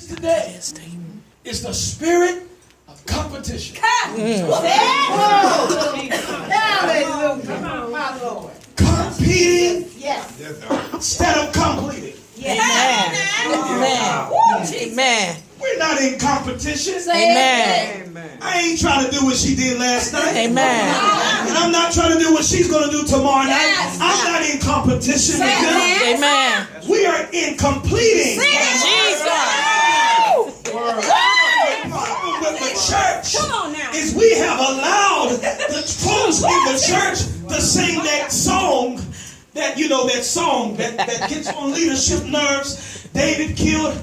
Today is the spirit of competition. Competing instead of completing. Amen. Amen. We're not in competition. Amen. I ain't trying to do what she did last night. Amen. And I'm not trying to do what she's going to do tomorrow night. I'm not in competition with them. Amen. We are in completing. Jesus. The problem with the church is we have allowed the folks in the church to sing that song that gets on leadership nerves. David killed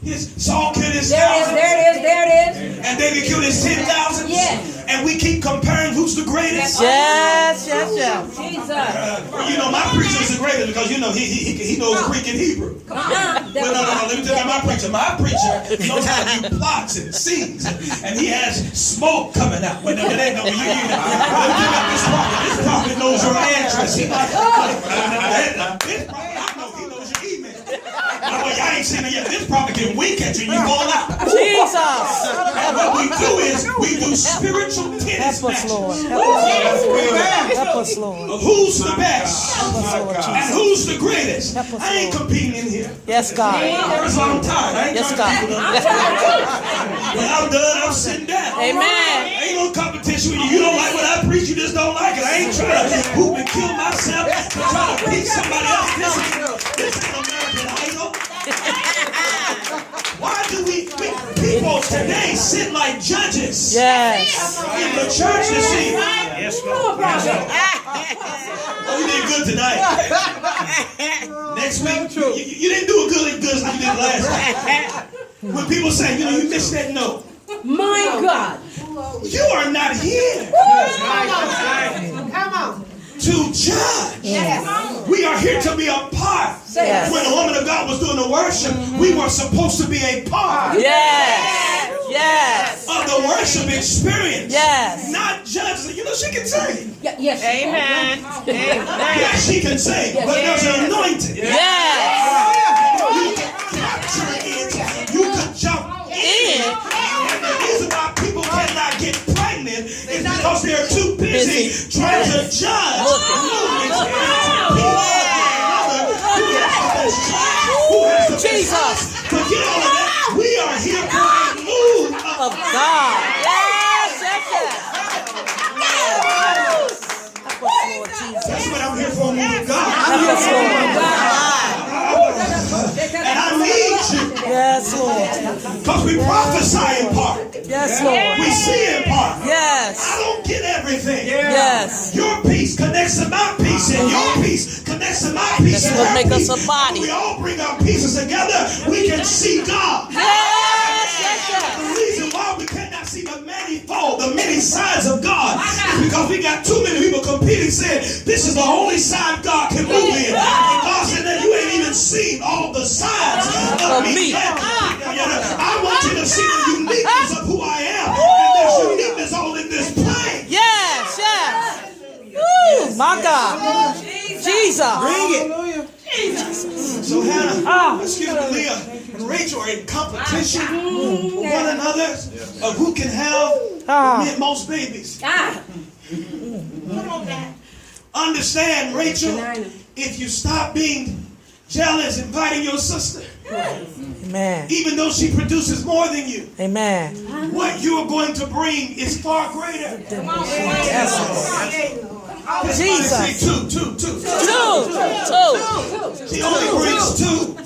Saul killed his 1,000. There it is. And David killed his 10,000. Yes. And we keep comparing who's the greatest. Yes. Jesus. My preacher is the greatest because he knows Greek and Hebrew. Come on. No. Let me tell you my preacher. My preacher knows how to do plots and scenes, and he has smoke coming out. This prophet knows your address. This prophet, I know he knows your email. Y'all ain't seen it yet. This prophet can wink at you and you fall out. Jesus. And what we do is we do spiritual tennis Help us, Lord. matches. Help us, Lord. Who's the best? Help us, Lord And Jesus. who's the greatest? Help us, I ain't Lord. competing in here. Yes, God. First of all, I'm tired. I ain't Yes, trying to God. When I'm done, I'm sitting down. Amen. Ain't no competition with you. You don't like what I preach, you just don't like it. I ain't trying to hoop and kill myself to try to beat somebody else. This ain't American Idol. Why do people today sit like judges Yes. in the church to see? Yes, Lord. Oh, you did good tonight. Next week, you didn't do as good as you did last time. When people say, you missed that note. My God. You are not here Come on. to judge. We are here to be a part. Yes. When the woman of God was doing the worship, we were supposed to be a part Yes. of the worship experience. Yes. Not judge. She can sing. Yes. Amen. Yes, she can sing. But there's an anointing. Yes. You can capture it. You can jump in. And the reason why people cannot get pregnant is because they're too busy trying to judge movements and compete with one another. Who has the best Jesus. Forget all of that. We are here for a move Of God. Yes. Help us, Lord Jesus. That's what I'm here for, move of God. Help us, Lord. And I need you. Yes, Lord. Because we prophesy in part. Yes, Lord. We see in part. I Yes. don't get everything. Yes. Your peace connects to my peace, and your peace connects to my peace. That's and what her make us peace. a body. When we all bring our pieces together, we can see God. The reason why we cannot see the manifold, the many sides of God, is because we got too many people competing saying, this is the only side God can move in. And God said that you ain't even seen all the sides of me yet. I want you to see the uniqueness of who I am. And there's uniqueness all in this plane. Yes. Woo, my God. Jesus. Bring it. So Hannah, Leah, and Rachel are in competition with one another of who can have the most babies. Understand, Rachel, if you stop being jealous, inviting your sister, Amen. even though she produces more than you, Amen. what you are going to bring is far greater. Yes. Jesus. Say two. Two. She only brings two.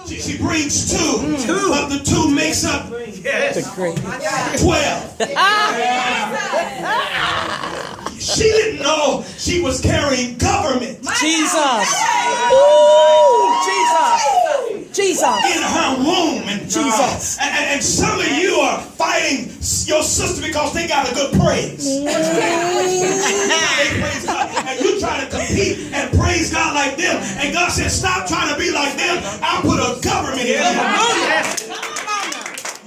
She brings two, but the two makes up 12. She didn't know she was carrying government Jesus. Ooh, Jesus. in her womb. And Jesus. And some of you are fighting your sister because they got a good praise. They praise God. And you try to compete and praise God like them. And God said, stop trying to be like them. I put a government in you.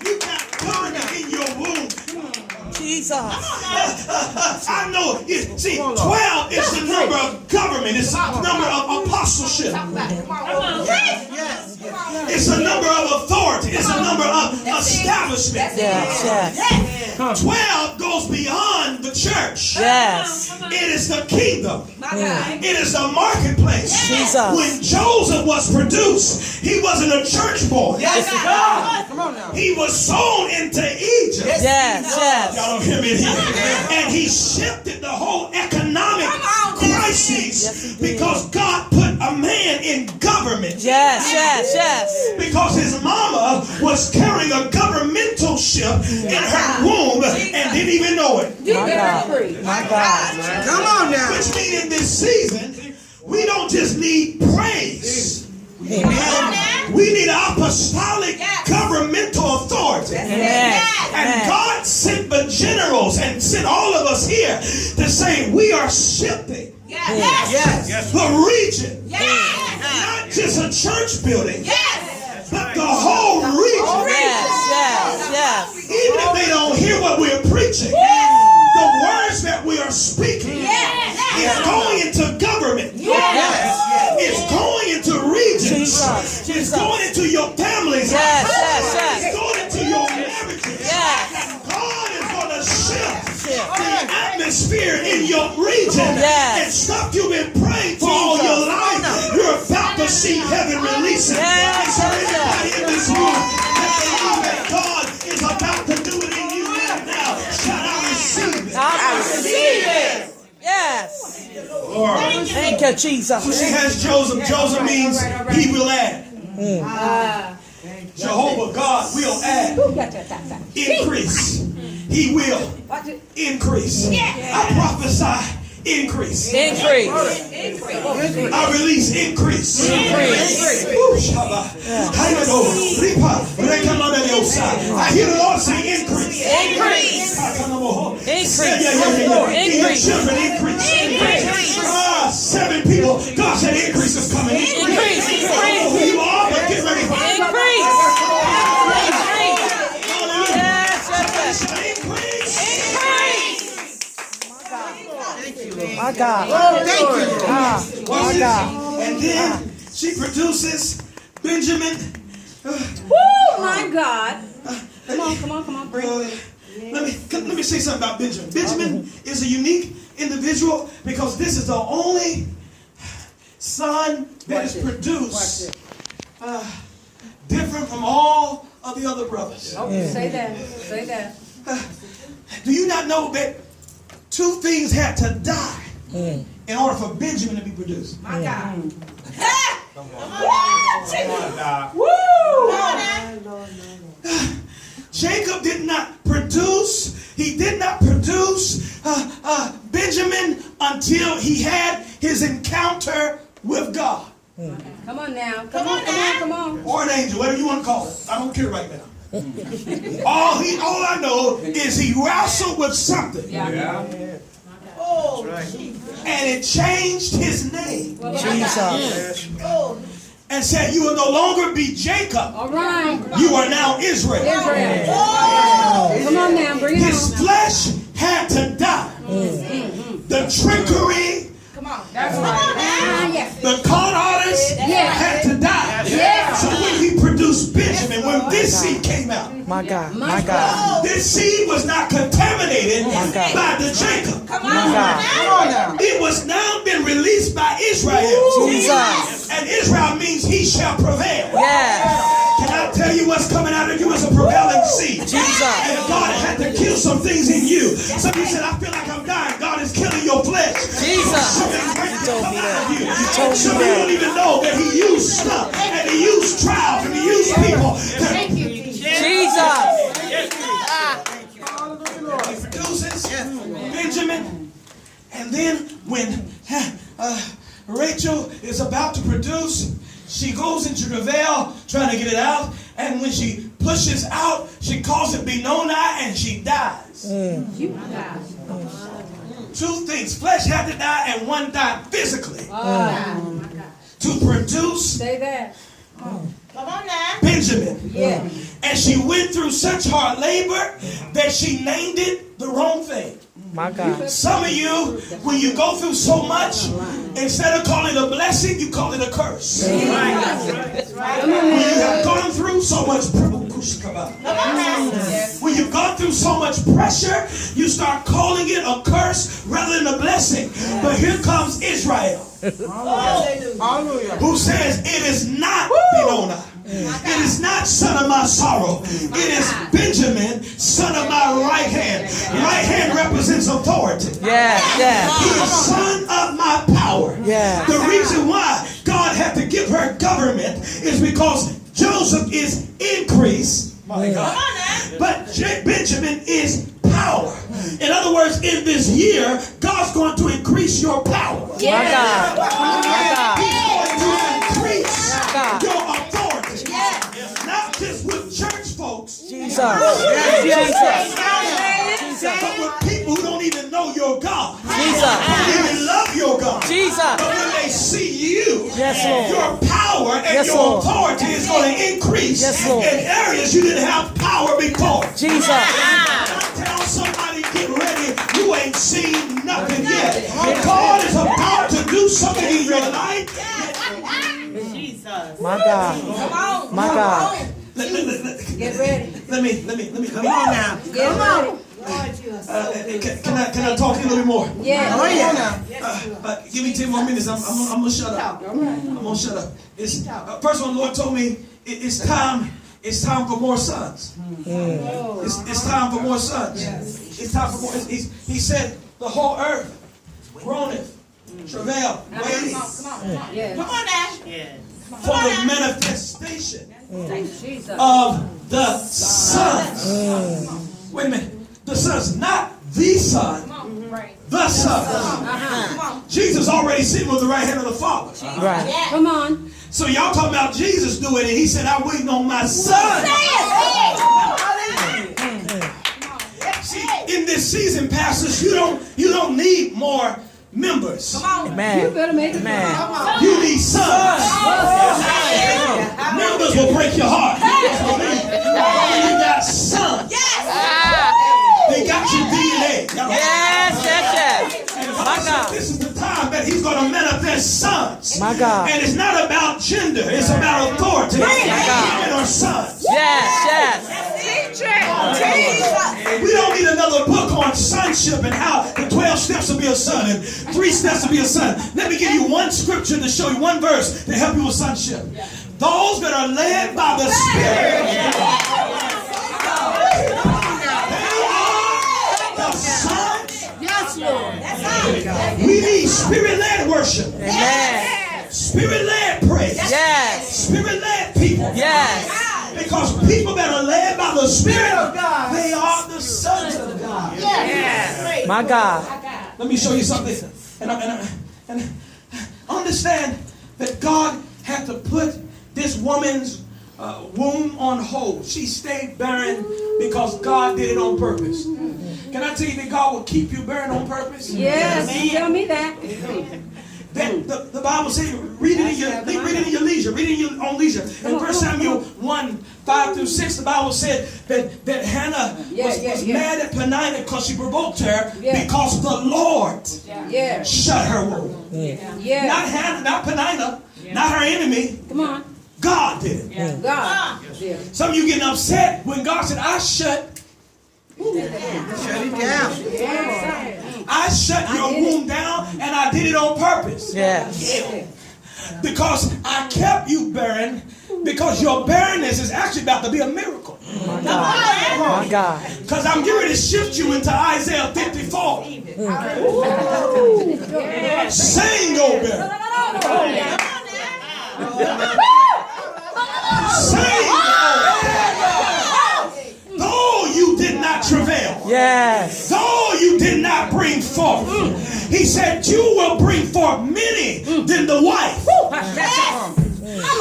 You got government in your womb. Jesus. I know. See, 12 is the number of government. It's the number of apostles. lordship. It's a number of authority. It's a number of establishment. Yes, yes. 12 goes beyond the church. Yes. It is the kingdom. It is the marketplace. Jesus. When Joseph was produced, he wasn't a church boy. He was sown into Egypt. Yes, yes. Y'all don't hear me here. And he shifted the whole economic crisis because God put a man in government. Yes, yes, yes. Because his mama was carrying a governmental ship in her womb and didn't even know it. My God. My God. Come on now. Which means in this season, we don't just need praise. We need apostolic governmental authority. Amen. And God sent the generals and sent all of us here to say we are shifting the region. Not just a church building, but the whole region. Yes, yes, Even if they don't hear what we're preaching, the words that we are speaking is going into government. It's going into regions. Jesus. It's going into your families. Yes, yes, yes. It's going into your marriages. Yes. And God is going to shift the atmosphere in your region. Yes. And stuff you've been praying for all your life, you're about to see heaven release it. Yes. And so everybody in this room that believe that God is about to do it in you right now, shout out, receive it. I receive it. Yes. Lord. Thank you, Jesus. She has Joseph. Joseph means he will add. Jehovah God will add. Increase. He will increase. I prophesy increase. Increase. I release increase. Ooh, Shabbat. I hear the Lord say increase. Increase. Increase. Increase. In your children, increase. 7 people. God said increase is coming. Increase. I don't know who you are, but get ready for Increase. Yes, yes, yes. Increase. My God. Thank you. My God. And then she produces Benjamin. Woo, my God. Come on, bring it. Let me say something about Benjamin. Benjamin is a unique individual because this is the only son that is produced different from all of the other brothers. Say that. Do you not know that 2 things had to die in order for Benjamin to be produced? My God. Jacob did not produce. He did not produce Benjamin until he had his encounter with God. Come on now. Come on. Or an angel, whatever you want to call it. I don't care right now. All I know is he wrestled with something. And it changed his name. Jesus. And said, you will no longer be Jacob. All right. You are now Israel. Come on now, bring it His on. flesh had to die. The trickery, That's right. Yes. the con artists had to die. So when he produced Benjamin, when this seed came out, My God. My God. this seed was not contaminated God. by the Jacob. My God. It was now been released by Israel. Jesus. And Israel means he shall prevail. Yes. Can I tell you what's coming out of you as a prevailing seed? Jesus. And God had to kill some things in you. Some of you said, I feel like I'm dying. God is killing your flesh. Jesus. You told me that. You told me Some of you don't even know that he used stuff and he used trials and he used people. Jesus. He produces Benjamin. And then when Rachel is about to produce, she goes into travail trying to get it out. And when she pushes out, she calls it Benoni and she dies. 2 things. Flesh had to die and one died physically. To produce Say that. Benjamin. Yeah. And she went through such hard labor that she named it the wrong thing. My God. Some of you, when you go through so much, instead of calling it a blessing, you call it a curse. When you have gone through so much, when you've gone through so much pressure, you start calling it a curse rather than a blessing. But here comes Israel, who says, it is not Benoni. It is not son of my sorrow. It is Benjamin, son of my right hand. Right hand represents authority. Yeah, yeah. He is son of my power. Yeah. The reason why God had to give her government is because Joseph is increase, my God, but Benjamin is power. In other words, in this year, God's going to increase your power. My God. My God. He's going to increase God. your authority. Not just with church folks, Jesus. Jesus. but with people who don't even know your God. Jesus. Who don't even love your God. Jesus. But when they see you, Yes, Lord. your power and Yes, your Lord. authority is going to increase Yes, Lord. in areas you didn't have power before. Jesus. Tell somebody, get ready. You ain't seen nothing yet. God is about to do something in your life. My God. My God. Get ready. Let me. Come on now. Get ready. Can I talk to you a little bit more? Yeah. Give me 10 more minutes. I'm gonna shut up. I'm gonna shut up. It's, first one, the Lord told me it's time. It's time for more sons. It's time for more sons. It's time for more. He said the whole earth groaneth, travail, waiting Come on now. for the manifestation Jesus. of the sons. Wait a minute. The sons, not the son. The son. Jesus already sitting with the right hand of the Father. Right. Come on. So y'all talking about Jesus doing it. He said, I'm waiting on my son. See, in this season, pastors, you don't need more members. Amen. You better make it. Amen. You need sons. Members will break your heart. You got sons. They got your DNA. Yes, yes, yes. My God. This is the time that he's going to manifest sons. My God. And it's not about gender. It's about authority. Women are sons. Yes, yes. We don't need another book on sonship and how the 12 steps to be a son and 3 steps to be a son. Let me give you one scripture to show you, one verse to help you with sonship. Those that are led by the Spirit, the sons. Yes, Lord. We need Spirit-led worship. Amen. Spirit-led praise. Yes. Spirit-led people. Yes. Because people that are led by the Spirit of God, they are the sons of God. Yes. My God. Let me show you something. And understand that God had to put this woman's womb on hold. She stayed barren because God did it on purpose. Can I tell you that God will keep you barren on purpose? Yes. You tell me that. The Bible says, read it in your leisure. Read it in your own leisure. In 1 Samuel 1:5-6, the Bible said that Hannah was mad at Peninnah because she provoked her because the Lord shut her womb. Not Hannah, not Peninnah, not her enemy. Come on. God did it. God. Some of you getting upset when God said, I shut it down. I shut your womb down and I did it on purpose. Yes. Because I kept you barren, because your barrenness is actually about to be a miracle. My God. My God. Because I'm getting ready to shift you into Isaiah 54. Saying go barren. Saying though you did not travail. Yes. Though you did not bring forth. He said you will bring forth many than the wife.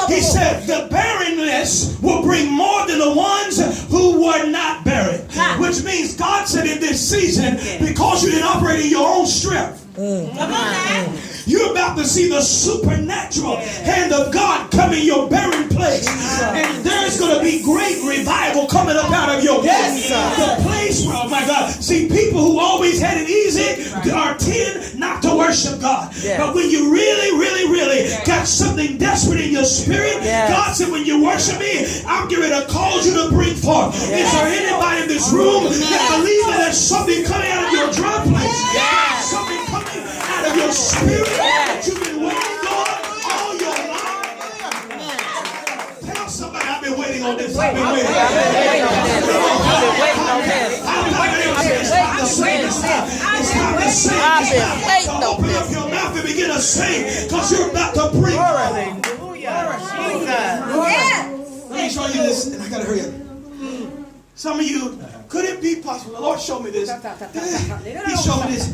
He said the barrenness will bring more than the ones who were not barren. Which means God said in this season, because you didn't operate in your own strength, you're about to see the supernatural hand of God come in your barren place. And there's going to be great revival coming up out of your womb. The place where, oh my God, see, people who always had it easy worship God. Yes. But when you really, really, really got something desperate in your spirit, Yes. God said, when you worship me, I'm getting ready to cause you to bring forth. Is there anybody in this room that believes that there's something coming out of your dry place? Yes. Something coming out of your spirit that you've been waiting on all your life? Tell somebody, I've been waiting on this. I've been waiting on this. Open up your mouth and begin to sing, because you're about to bring. Let me show you this, and I gotta hurry up. Some of you, could it be possible? The Lord showed me this. He showed me this.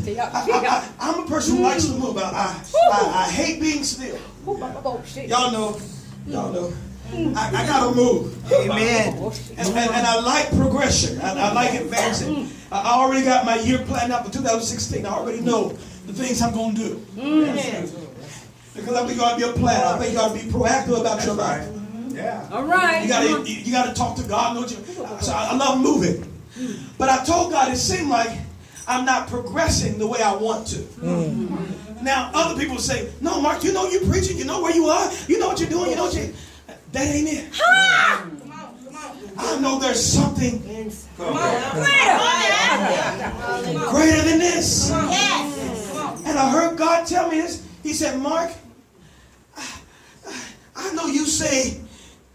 I'm a person who likes to move. I hate being still. Y'all know. I gotta move. Amen. And I like progression. I like advancing. I already got my year planned out for 2016. I already know the things I'm going to do. Because I think you ought to be a plan. I think you ought to be proactive about your life. Yeah. All right. You got to talk to God. Don't you? So I love moving. But I told God it seemed like I'm not progressing the way I want to. Now, other people say, no, Mark, you know you're preaching. You know where you are. You know what you're doing. You know what you... That ain't it. I know there's something greater than this. And I heard God tell me this. He said, Mark, I know you say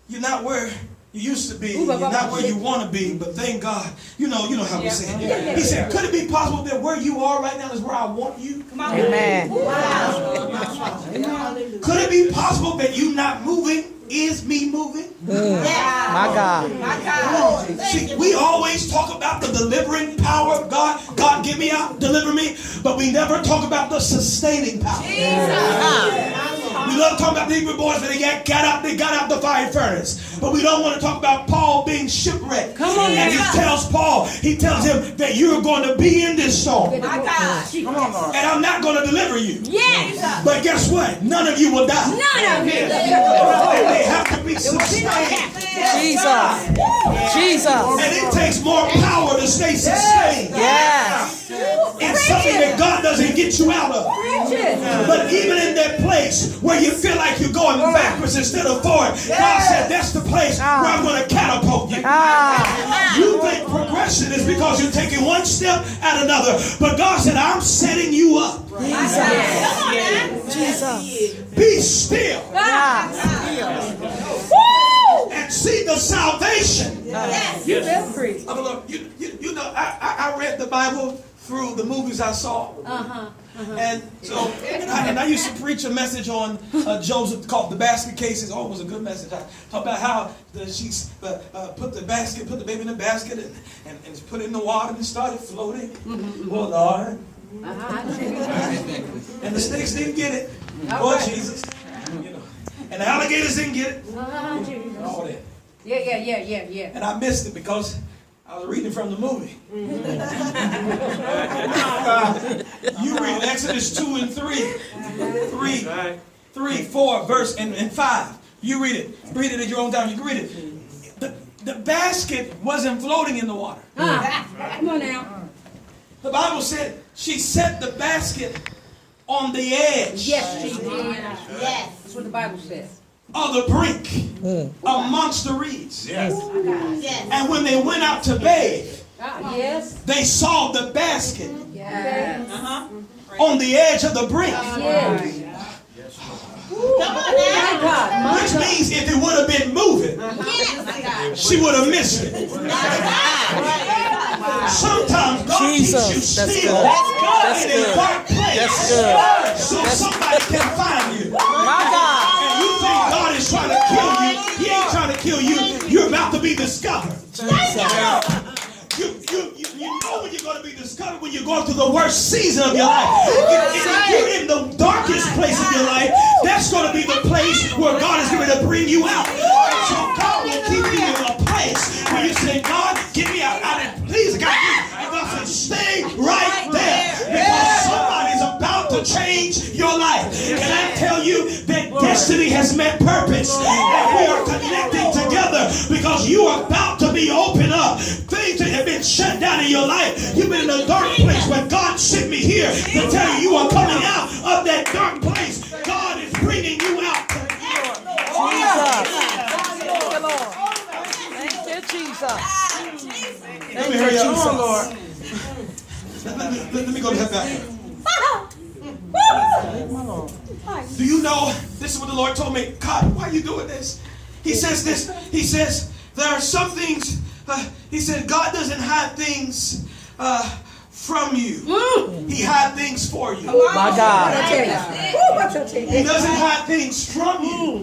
you're not where you used to be. You're not where you want to be. But thank God. You know how we say it. He said, could it be possible that where you are right now is where I want you? Amen. Could it be possible that you not moving is me moving? My God. See, we always talk about the delivering power of God. God, get me out, deliver me. But we never talk about the sustaining power. We love talking about the Hebrew boys that they got out the fire furnace. But we don't want to talk about Paul being shipwrecked. And he tells him that you're going to be in this storm. And I'm not going to deliver you. Yes. But guess what? None of you will die. None of you. They have to be sustained. Jesus. And it takes more power to stay sustained. Yes. It's something that God doesn't get you out of. But even in that place where you feel like you're going backwards instead of forward, God said that's the place where I'm going to catapult you. You think progression is because you're taking one step at another. But God said, I'm setting you up. Jesus. Be still. And see the salvation. You feel free. You know, I read the Bible through the movies I saw. And so, and I used to preach a message on Joseph called The Basket Cases. Oh, it was a good message. I talked about how she put the baby in the basket and put it in the water and it started floating. Oh, Lord. And the snakes didn't get it. Oh, Jesus. You know. And the alligators didn't get it. All that. Yeah. And I missed it because I was reading from the movie. You read Exodus 2 and 3, 4, verse and 5. You read it. Read it at your own time. You can read it. The basket wasn't floating in the water. Come on now. The Bible said she set the basket on the edge. Yes, she did. Yes. That's what the Bible says. Of the brink amongst the reeds. Yes. And when they went out to bathe, Yes. they saw the basket Yes. on the edge of the brink. Yes. My God. Which means if it would have been moving, she would have missed it. Sometimes God keeps you still in a dark place so somebody can find you. My God. And you think God is trying to kill you. He ain't trying to kill you. You're about to be discovered. You know when you're going to be discovered when you're going through the worst season of your life. If you're in the darkest place of your life, that's going to be the place where God is going to bring you out. And so God will keep you in a place where you say, God, get me out. Please, God, and God said, stay right there because somebody's about to change your life. Can I tell you that destiny has met purpose and we are connecting together because you are about to be opened up. Things that have been shut down in your life. You've been in a dark place, but God sent me here to tell you you are coming out Let me hear y'all something. Let me go back. Do you know, this is what the Lord told me. God, why are you doing this? He says this. He says, there are some things, he said, God doesn't hide things from you. He hides things for you. My God. He doesn't hide things from you.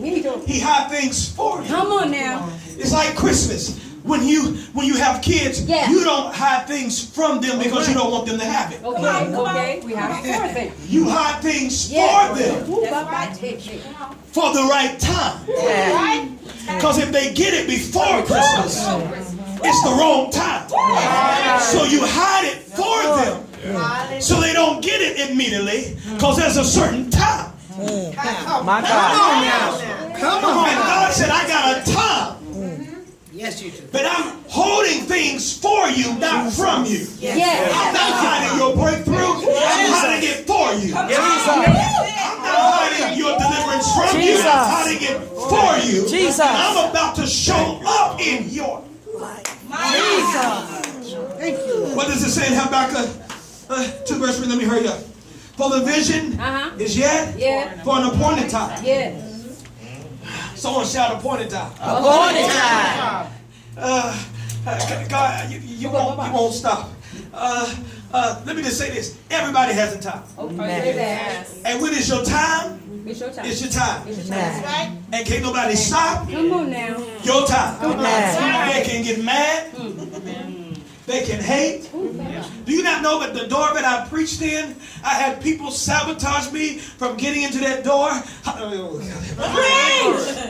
He hides things for you. Come on now. It's like Christmas. When you have kids, you don't hide things from them because you don't want them to have it. Okay. We have it for them. You hide things for them for the right time. Because if they get it before Christmas, it's the wrong time. So you hide it for them so they don't get it immediately because there's a certain time. My God. Come on. And God said, I got a time. Yes, you do. But I'm holding things for you, not from you. I'm not hiding your breakthrough. I'm hiding it for you. I'm not hiding your deliverance from you. I'm hiding it for you. Jesus. And I'm about to show up in your life. What does it say in Habakkuk 2 verse 3? Let me hurry up. For the vision is yet for an appointed time. Someone shout appointed time. Appointed time. God, you won't stop. Let me just say this. Everybody has a time. And when it's your time, it's your time. And can't nobody stop Come on now. your time. They can get mad. They can hate. Do you not know that the door that I preached in, I had people sabotage me from getting into that door?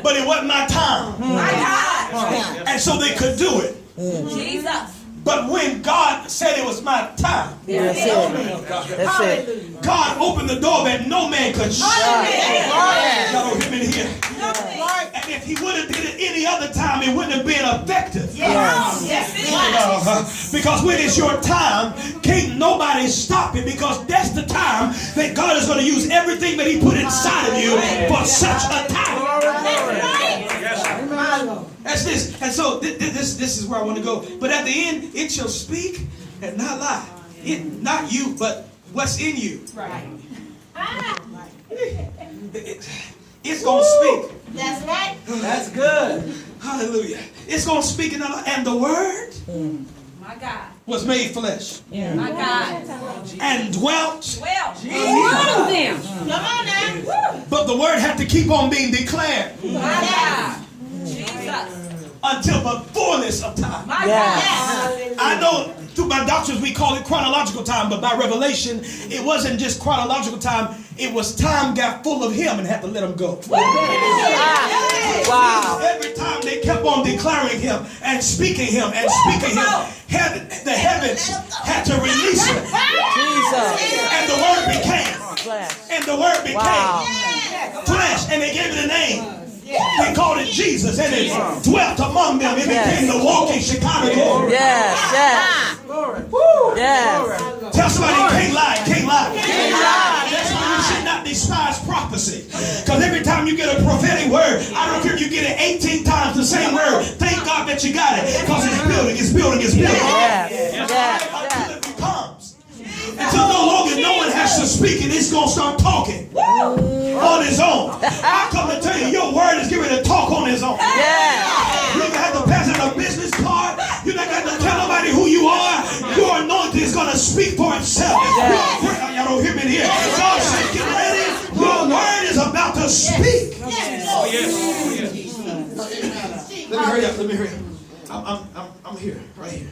But it wasn't my time. And so they could do it. But when God said it was my time, That's it. God opened the door that no man could shut. Y'all don't hear me here. And if he would have did it any other time, it wouldn't have been effective. Because when it's your time, can't nobody stop it, because that's the time that God is going to use everything that he put inside of you for such a time. That's this. And so this is where I want to go. But at the end, it shall speak and not lie. It, not you, but what's in you. It's going to speak. That's right. That's good. Hallelujah. It's going to speak and not lie. And the word was made flesh and dwelt Among them. Come on now. But the word had to keep on being declared until the fullness of time. I know through my doctrines we call it chronological time, but by revelation it wasn't just chronological time. It was time got full of him and had to let him go. Wow. Every time they kept on declaring him and speaking him and speaking him, the heavens had to release him. Jesus. And the word became. Flesh. And the word became Wow. flesh. And they gave it a name. They called it Jesus. And it dwelt among them. It became the walking Chicago. Yes. Yes. Tell somebody can't lie. Can't lie. That's why you should not despise prophecy. Because every time you get a prophetic word, I don't care if you get it 18 times the same word. Thank God that you got it. Because it's building. Until it becomes. Until no longer no one has to speak and it's going to start talking on its own. I come to tell you, your word is getting to talk on its own. You don't have to pass it a business card. You don't have to tell nobody who you are. Your anointing is going to speak for itself. Y'all don't hear me here. God said, get ready. Your word is about to speak. Let me hurry up. I'm here, right here.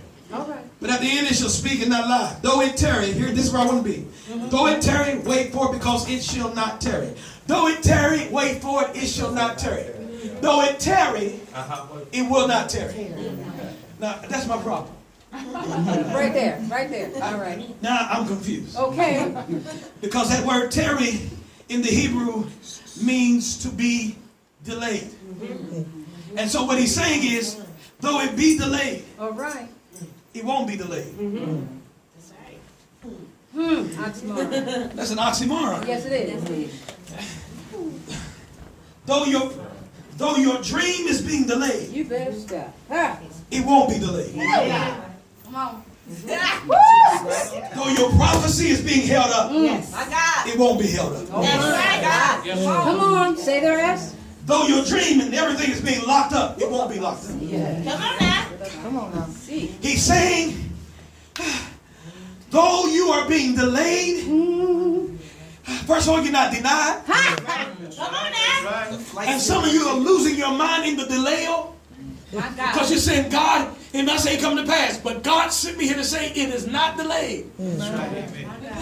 But at the end it shall speak and not lie. Though it tarry, here, this is where I want to be. Though it tarry, wait for it, because it shall not tarry. Though it tarry, wait for it, it shall not tarry. Though it tarry, it will not tarry. Now, that's my problem. Right there. All right. Now I'm confused. Okay. Because that word tarry in the Hebrew means to be delayed. And so what he's saying is, though it be delayed, All right. it won't be delayed. Oxymoron. That's an oxymoron. Yes, it is. Though Though your dream is being delayed, You better stop. Huh? it won't be delayed. Come on. Though your prophecy is being held up, Yes. My God. it won't be held up. That's right, God. Come on. Say the rest. Though your dream and everything is being locked up, it won't be locked up. Come on now. Come on now. See. He's saying, though you are being delayed, first of all, you're not denied. Come on now. And some of you are losing your mind in the delay. My God. Because you're saying, God, it must say come to pass. But God sent me here to say it is not delayed.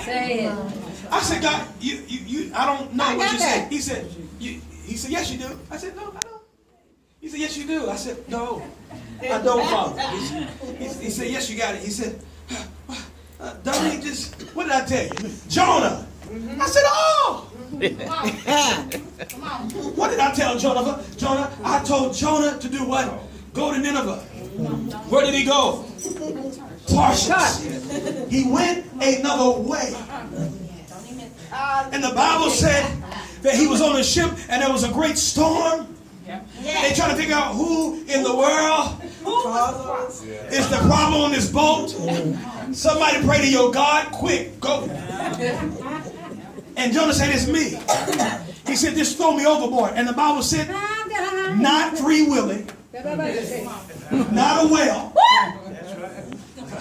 Say it. I said, God, I don't know I what got you that. said. He said, yes, you do. I said, no, I don't. He said, yes, you do. I said, no, I don't, Father. He said, yes, you got it. He said, don't he just, what did I tell you? Jonah. I said, oh. What did I tell Jonah? Jonah, I told Jonah to do what? Go to Nineveh. Where did he go? Tarshish. He went another way. And the Bible said that he was on a ship and there was a great storm. They trying to figure out who in the world is the problem on this boat. Somebody pray to your God quick. Go. And Jonah said, it's me. He said, just throw me overboard. And the Bible said, not free willing, not a whale.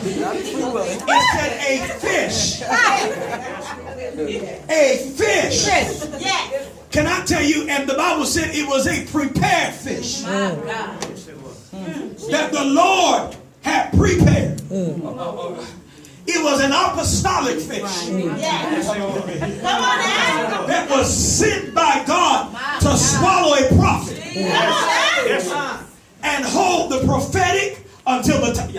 It said a fish. A fish. Yes. Can I tell you, and the Bible said it was a prepared fish that the Lord had prepared. It was an apostolic fish Yes. Come on now. that was sent by God to swallow a prophet Come on now. and hold the prophetic until the time.